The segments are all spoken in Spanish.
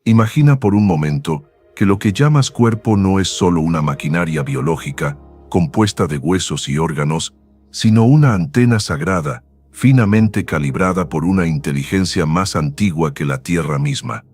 Imagina por un momento que lo que llamas cuerpo no es solo una maquinaria biológica compuesta de huesos y órganos, sino una antena sagrada, finamente calibrada por una inteligencia más antigua que la Tierra misma.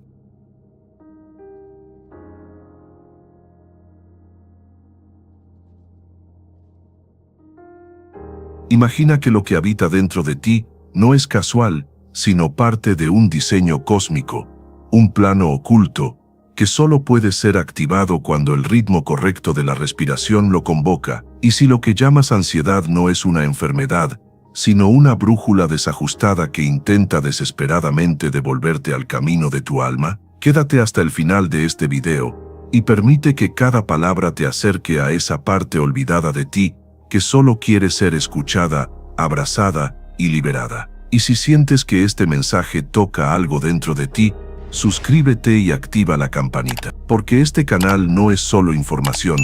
Imagina que lo que habita dentro de ti no es casual, sino parte de un diseño cósmico, un plano oculto, que solo puede ser activado cuando el ritmo correcto de la respiración lo convoca. Y si lo que llamas ansiedad no es una enfermedad, sino una brújula desajustada que intenta desesperadamente devolverte al camino de tu alma, quédate hasta el final de este video y permite que cada palabra te acerque a esa parte olvidada de ti que solo quiere ser escuchada, abrazada y liberada. Y si sientes que este mensaje toca algo dentro de ti, suscríbete y activa la campanita, porque este canal no es solo información,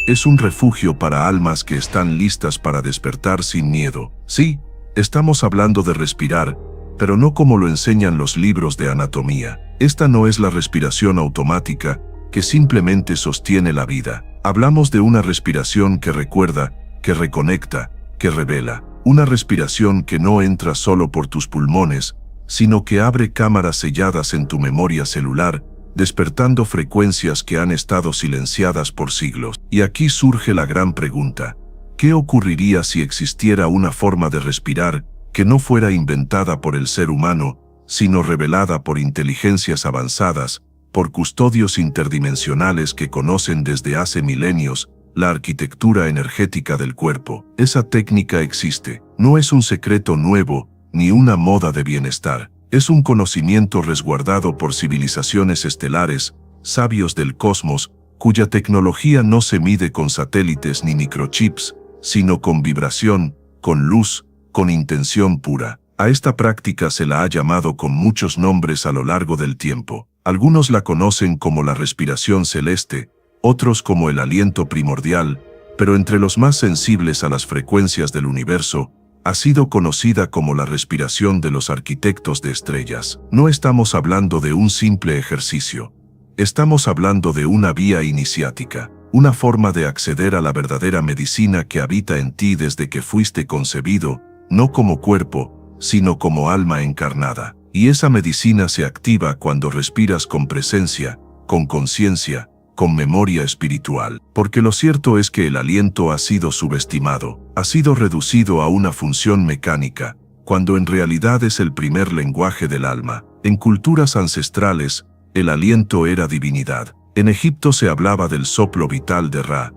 es un refugio para almas que están listas para despertar sin miedo. Sí, estamos hablando de respirar, pero no como lo enseñan los libros de anatomía. Esta no es la respiración automática que simplemente sostiene la vida. Hablamos de una respiración que recuerda, que reconecta, que revela. Una respiración que no entra solo por tus pulmones, sino que abre cámaras selladas en tu memoria celular, despertando frecuencias que han estado silenciadas por siglos. Y aquí surge la gran pregunta: ¿qué ocurriría si existiera una forma de respirar que no fuera inventada por el ser humano, sino revelada por inteligencias avanzadas, por custodios interdimensionales que conocen desde hace milenios la arquitectura energética del cuerpo? Esa técnica existe. No es un secreto nuevo, ni una moda de bienestar. Es un conocimiento resguardado por civilizaciones estelares, sabios del cosmos, cuya tecnología no se mide con satélites ni microchips, sino con vibración, con luz, con intención pura. A esta práctica se la ha llamado con muchos nombres a lo largo del tiempo. Algunos la conocen como la respiración celeste, otros como el aliento primordial, pero entre los más sensibles a las frecuencias del universo, ha sido conocida como la respiración de los arquitectos de estrellas. No estamos hablando de un simple ejercicio. Estamos hablando de una vía iniciática, una forma de acceder a la verdadera medicina que habita en ti desde que fuiste concebido, no como cuerpo, sino como alma encarnada. Y esa medicina se activa cuando respiras con presencia, con conciencia, con memoria espiritual. Porque lo cierto es que el aliento ha sido subestimado, ha sido reducido a una función mecánica, cuando en realidad es el primer lenguaje del alma. En culturas ancestrales, el aliento era divinidad. En Egipto se hablaba del soplo vital de Ra.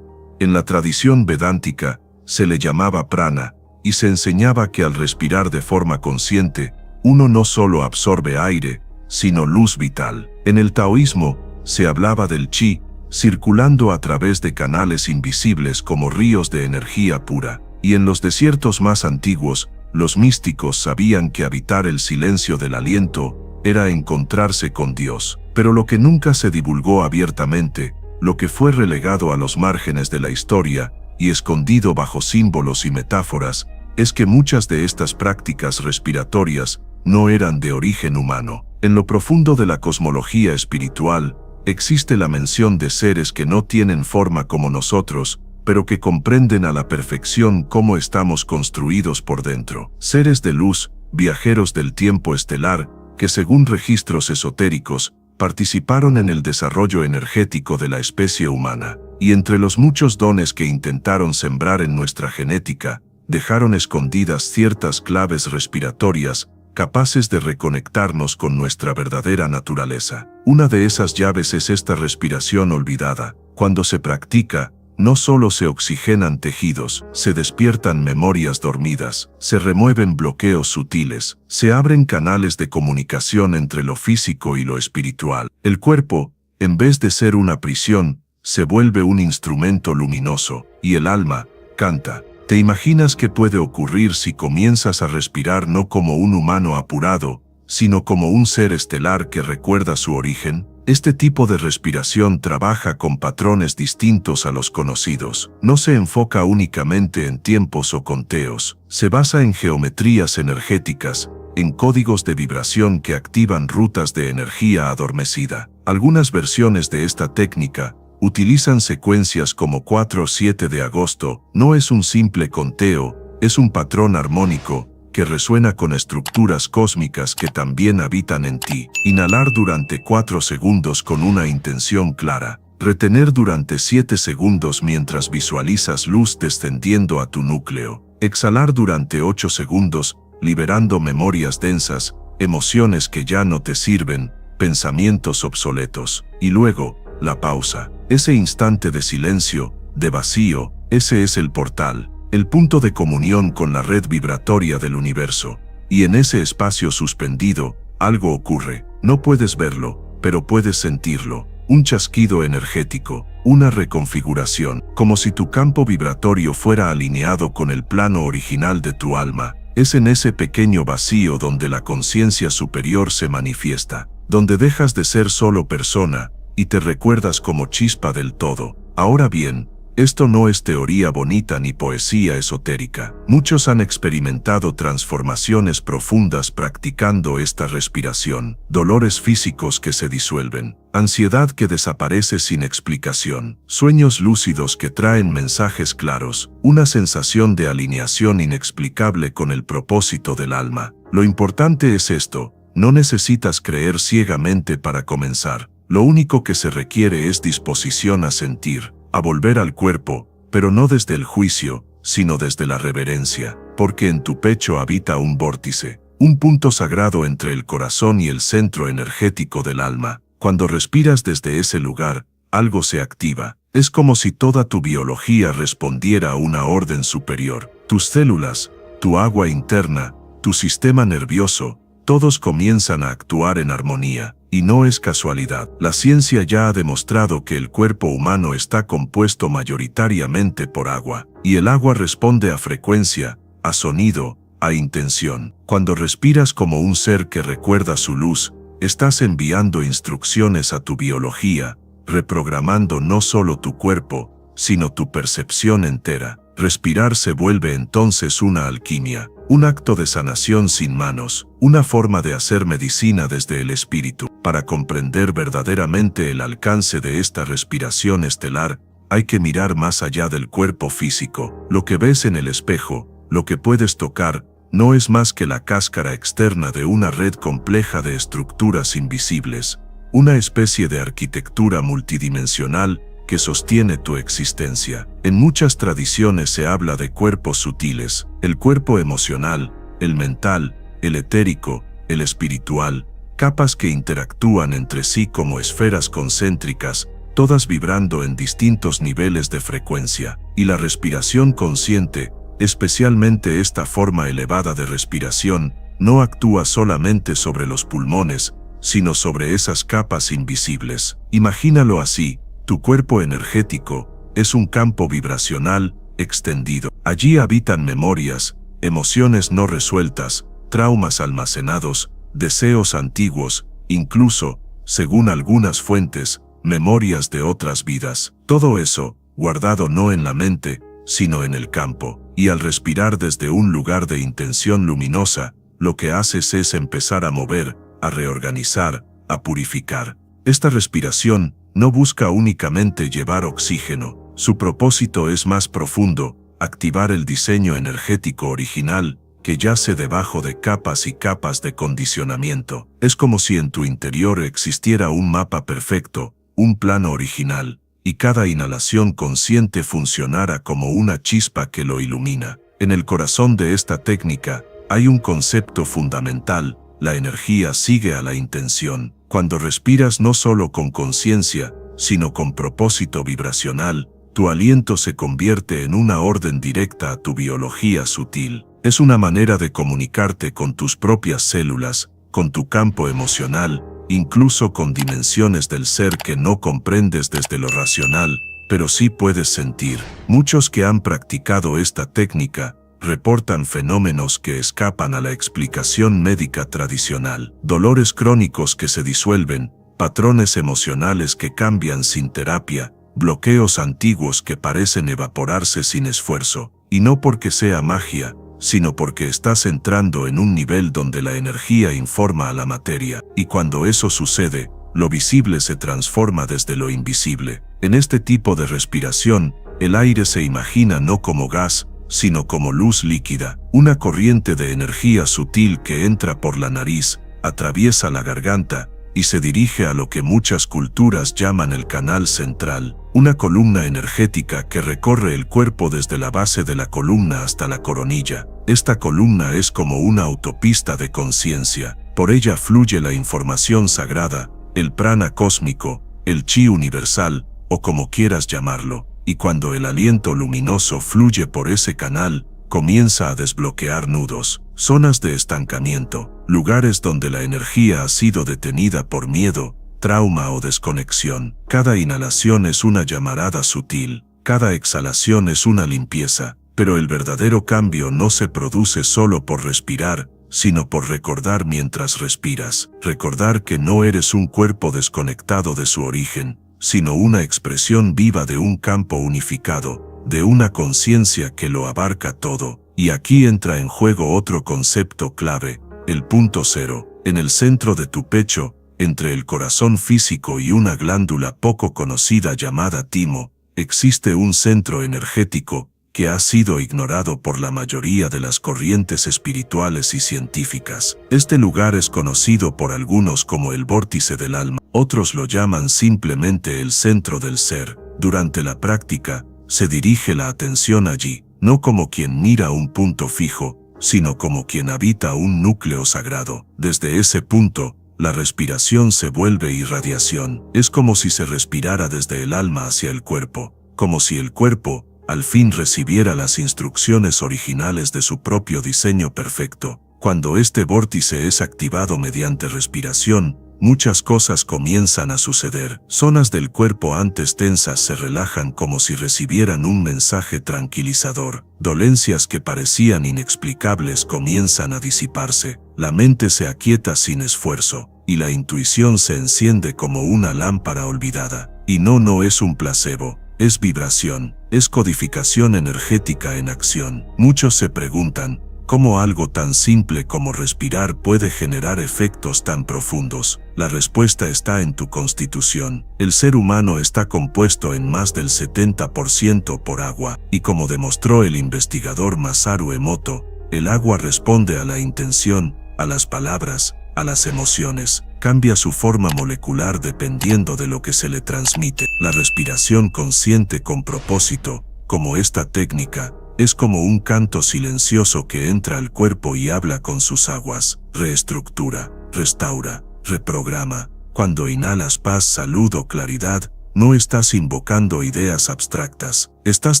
En la tradición vedántica, se le llamaba prana, y se enseñaba que al respirar de forma consciente, uno no solo absorbe aire, sino luz vital. En el taoísmo, se hablaba del chi, circulando a través de canales invisibles como ríos de energía pura. Y en los desiertos más antiguos, los místicos sabían que habitar el silencio del aliento era encontrarse con Dios. Pero lo que nunca se divulgó abiertamente, lo que fue relegado a los márgenes de la historia y escondido bajo símbolos y metáforas, es que muchas de estas prácticas respiratorias no eran de origen humano. En lo profundo de la cosmología espiritual, existe la mención de seres que no tienen forma como nosotros, pero que comprenden a la perfección cómo estamos construidos por dentro. Seres de luz, viajeros del tiempo estelar, que según registros esotéricos, participaron en el desarrollo energético de la especie humana. Y entre los muchos dones que intentaron sembrar en nuestra genética, dejaron escondidas ciertas claves respiratorias, capaces de reconectarnos con nuestra verdadera naturaleza. Una de esas llaves es esta respiración olvidada. Cuando se practica, no solo se oxigenan tejidos, se despiertan memorias dormidas, se remueven bloqueos sutiles, se abren canales de comunicación entre lo físico y lo espiritual. El cuerpo, en vez de ser una prisión, se vuelve un instrumento luminoso, y el alma canta. ¿Te imaginas qué puede ocurrir si comienzas a respirar no como un humano apurado, sino como un ser estelar que recuerda su origen? Este tipo de respiración trabaja con patrones distintos a los conocidos. No se enfoca únicamente en tiempos o conteos. Se basa en geometrías energéticas, en códigos de vibración que activan rutas de energía adormecida. Algunas versiones de esta técnica utilizan secuencias como 4-7 de agosto. No es un simple conteo, es un patrón armónico que resuena con estructuras cósmicas que también habitan en ti. Inhalar durante 4 segundos con una intención clara. Retener durante 7 segundos mientras visualizas luz descendiendo a tu núcleo. Exhalar durante 8 segundos, liberando memorias densas, emociones que ya no te sirven, pensamientos obsoletos. Y luego, la pausa. Ese instante de silencio, de vacío, ese es el portal, el punto de comunión con la red vibratoria del universo. Y en ese espacio suspendido, algo ocurre. No puedes verlo, pero puedes sentirlo. Un chasquido energético, una reconfiguración, como si tu campo vibratorio fuera alineado con el plano original de tu alma. Es en ese pequeño vacío donde la conciencia superior se manifiesta, donde dejas de ser solo persona y te recuerdas como chispa del todo. Ahora bien, esto no es teoría bonita ni poesía esotérica. Muchos han experimentado transformaciones profundas practicando esta respiración, dolores físicos que se disuelven, ansiedad que desaparece sin explicación, sueños lúcidos que traen mensajes claros, una sensación de alineación inexplicable con el propósito del alma. Lo importante es esto, no necesitas creer ciegamente para comenzar. Lo único que se requiere es disposición a sentir, a volver al cuerpo, pero no desde el juicio, sino desde la reverencia, porque en tu pecho habita un vórtice, un punto sagrado entre el corazón y el centro energético del alma. Cuando respiras desde ese lugar, algo se activa. Es como si toda tu biología respondiera a una orden superior. Tus células, tu agua interna, tu sistema nervioso, todos comienzan a actuar en armonía. Y no es casualidad. La ciencia ya ha demostrado que el cuerpo humano está compuesto mayoritariamente por agua, y el agua responde a frecuencia, a sonido, a intención. Cuando respiras como un ser que recuerda su luz, estás enviando instrucciones a tu biología, reprogramando no solo tu cuerpo, sino tu percepción entera. Respirar se vuelve entonces una alquimia, un acto de sanación sin manos, una forma de hacer medicina desde el espíritu. Para comprender verdaderamente el alcance de esta respiración estelar, hay que mirar más allá del cuerpo físico. Lo que ves en el espejo, lo que puedes tocar, no es más que la cáscara externa de una red compleja de estructuras invisibles, una especie de arquitectura multidimensional que sostiene tu existencia. En muchas tradiciones se habla de cuerpos sutiles, el cuerpo emocional, el mental, el etérico, el espiritual, capas que interactúan entre sí como esferas concéntricas, todas vibrando en distintos niveles de frecuencia. Y la respiración consciente, especialmente esta forma elevada de respiración, no actúa solamente sobre los pulmones, sino sobre esas capas invisibles. Imagínalo así. Tu cuerpo energético es un campo vibracional extendido. Allí habitan memorias, emociones no resueltas, traumas almacenados, deseos antiguos, incluso, según algunas fuentes, memorias de otras vidas. Todo eso, guardado no en la mente, sino en el campo. Y al respirar desde un lugar de intención luminosa, lo que haces es empezar a mover, a reorganizar, a purificar. Esta respiración no busca únicamente llevar oxígeno, su propósito es más profundo, activar el diseño energético original que yace debajo de capas y capas de condicionamiento. Es como si en tu interior existiera un mapa perfecto, un plano original, y cada inhalación consciente funcionara como una chispa que lo ilumina. En el corazón de esta técnica hay un concepto fundamental: la energía sigue a la intención. Cuando respiras no solo con conciencia, sino con propósito vibracional, tu aliento se convierte en una orden directa a tu biología sutil. Es una manera de comunicarte con tus propias células, con tu campo emocional, incluso con dimensiones del ser que no comprendes desde lo racional, pero sí puedes sentir. Muchos que han practicado esta técnica reportan fenómenos que escapan a la explicación médica tradicional. Dolores crónicos que se disuelven, patrones emocionales que cambian sin terapia, bloqueos antiguos que parecen evaporarse sin esfuerzo. Y no porque sea magia, sino porque estás entrando en un nivel donde la energía informa a la materia, y cuando eso sucede, lo visible se transforma desde lo invisible. En este tipo de respiración, el aire se imagina no como gas, sino como luz líquida, una corriente de energía sutil que entra por la nariz, atraviesa la garganta, y se dirige a lo que muchas culturas llaman el canal central, una columna energética que recorre el cuerpo desde la base de la columna hasta la coronilla. Esta columna es como una autopista de conciencia, por ella fluye la información sagrada, el prana cósmico, el chi universal, o como quieras llamarlo, y cuando el aliento luminoso fluye por ese canal, comienza a desbloquear nudos, zonas de estancamiento, lugares donde la energía ha sido detenida por miedo, trauma o desconexión. Cada inhalación es una llamarada sutil, cada exhalación es una limpieza, pero el verdadero cambio no se produce solo por respirar, sino por recordar mientras respiras, recordar que no eres un cuerpo desconectado de su origen, sino una expresión viva de un campo unificado, de una conciencia que lo abarca todo. Y aquí entra en juego otro concepto clave, el punto cero. En el centro de tu pecho, entre el corazón físico y una glándula poco conocida llamada timo, existe un centro energético que ha sido ignorado por la mayoría de las corrientes espirituales y científicas. Este lugar es conocido por algunos como el vórtice del alma, otros lo llaman simplemente el centro del ser. Durante la práctica, se dirige la atención allí, no como quien mira un punto fijo, sino como quien habita un núcleo sagrado. Desde ese punto, la respiración se vuelve irradiación. Es como si se respirara desde el alma hacia el cuerpo, como si el cuerpo, al fin recibiera las instrucciones originales de su propio diseño perfecto. Cuando este vórtice es activado mediante respiración, muchas cosas comienzan a suceder. Zonas del cuerpo antes tensas se relajan como si recibieran un mensaje tranquilizador. Dolencias que parecían inexplicables comienzan a disiparse. La mente se aquieta sin esfuerzo, y la intuición se enciende como una lámpara olvidada. Y no es un placebo, es vibración, es codificación energética en acción. Muchos se preguntan, ¿cómo algo tan simple como respirar puede generar efectos tan profundos? La respuesta está en tu constitución. El ser humano está compuesto en más del 70% por agua, y como demostró el investigador Masaru Emoto, el agua responde a la intención, a las palabras, a las emociones. Cambia su forma molecular dependiendo de lo que se le transmite. La respiración consciente con propósito, como esta técnica, es como un canto silencioso que entra al cuerpo y habla con sus aguas, reestructura, restaura, reprograma. Cuando inhalas paz, salud o claridad, no estás invocando ideas abstractas, estás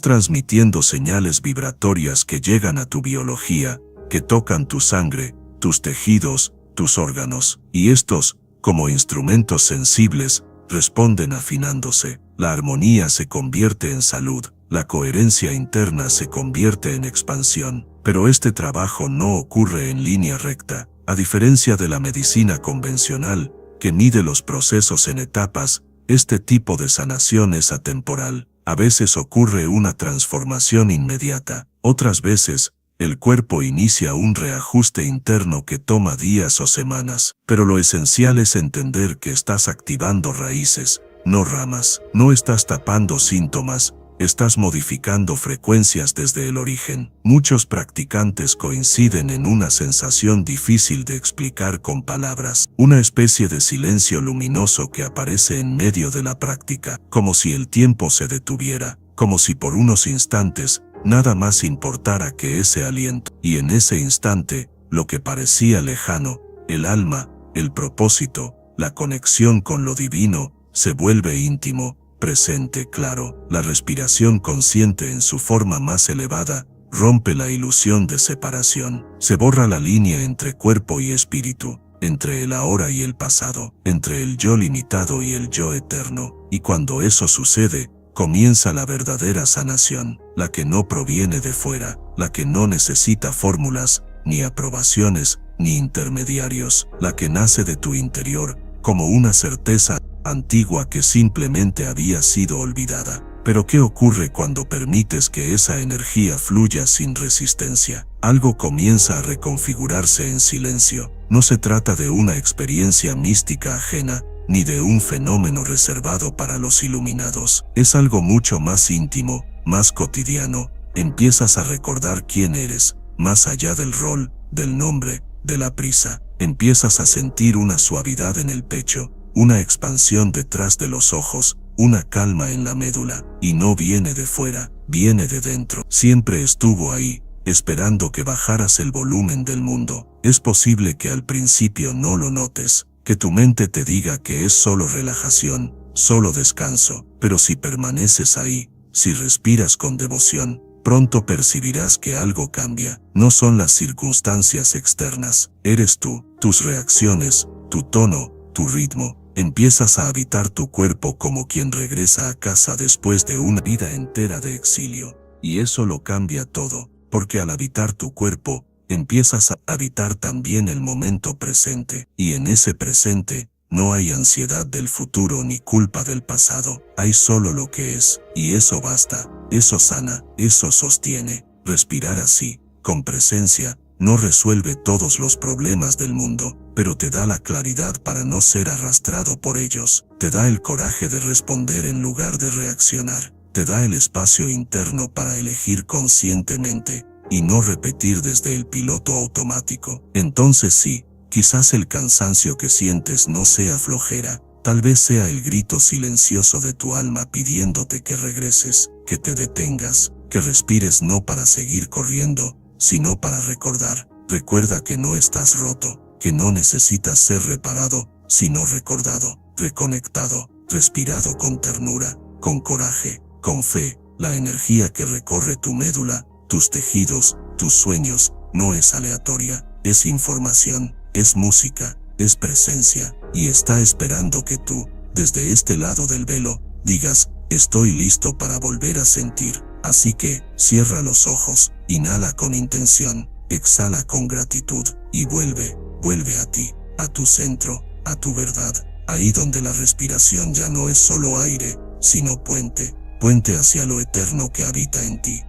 transmitiendo señales vibratorias que llegan a tu biología, que tocan tu sangre, tus tejidos, tus órganos, y estos, como instrumentos sensibles, responden afinándose. La armonía se convierte en salud. La coherencia interna se convierte en expansión, pero este trabajo no ocurre en línea recta. A diferencia de la medicina convencional, que mide los procesos en etapas, este tipo de sanación es atemporal. A veces ocurre una transformación inmediata, otras veces, el cuerpo inicia un reajuste interno que toma días o semanas, pero lo esencial es entender que estás activando raíces, no ramas. No estás tapando síntomas, estás modificando frecuencias desde el origen. Muchos practicantes coinciden en una sensación difícil de explicar con palabras, una especie de silencio luminoso que aparece en medio de la práctica, como si el tiempo se detuviera, como si por unos instantes nada más importara que ese aliento. Y en ese instante, lo que parecía lejano, el alma, el propósito, la conexión con lo divino, se vuelve íntimo, presente, claro. La respiración consciente en su forma más elevada rompe la ilusión de separación. Se borra la línea entre cuerpo y espíritu, entre el ahora y el pasado, entre el yo limitado y el yo eterno. Y cuando eso sucede, comienza la verdadera sanación, la que no proviene de fuera, la que no necesita fórmulas, ni aprobaciones, ni intermediarios, la que nace de tu interior, como una certeza antigua que simplemente había sido olvidada. Pero ¿qué ocurre cuando permites que esa energía fluya sin resistencia? Algo comienza a reconfigurarse en silencio. No se trata de una experiencia mística ajena, ni de un fenómeno reservado para los iluminados. Es algo mucho más íntimo, más cotidiano. Empiezas a recordar quién eres, más allá del rol, del nombre, de la prisa. Empiezas a sentir una suavidad en el pecho, una expansión detrás de los ojos, una calma en la médula, y no viene de fuera, viene de dentro. Siempre estuvo ahí, esperando que bajaras el volumen del mundo. Es posible que al principio no lo notes, que tu mente te diga que es solo relajación, solo descanso, pero si permaneces ahí, si respiras con devoción, pronto percibirás que algo cambia. No son las circunstancias externas, eres tú, tus reacciones, tu tono, tu ritmo. Empiezas a habitar tu cuerpo como quien regresa a casa después de una vida entera de exilio. Y eso lo cambia todo, porque al habitar tu cuerpo, empiezas a habitar también el momento presente. Y en ese presente, no hay ansiedad del futuro ni culpa del pasado. Hay solo lo que es, y eso basta, eso sana, eso sostiene. Respirar así, con presencia, no resuelve todos los problemas del mundo, pero te da la claridad para no ser arrastrado por ellos. Te da el coraje de responder en lugar de reaccionar. Te da el espacio interno para elegir conscientemente, y no repetir desde el piloto automático. Entonces sí, quizás el cansancio que sientes no sea flojera, tal vez sea el grito silencioso de tu alma pidiéndote que regreses, que te detengas, que respires no para seguir corriendo, sino para recordar. Recuerda que no estás roto, que no necesitas ser reparado, sino recordado, reconectado, respirado con ternura, con coraje, con fe. La energía que recorre tu médula, tus tejidos, tus sueños, no es aleatoria, es información, es música, es presencia, y está esperando que tú, desde este lado del velo, digas, estoy listo para volver a sentir. Así que, cierra los ojos, inhala con intención, exhala con gratitud, y vuelve a ti, a tu centro, a tu verdad, ahí donde la respiración ya no es solo aire, sino puente hacia lo eterno que habita en ti.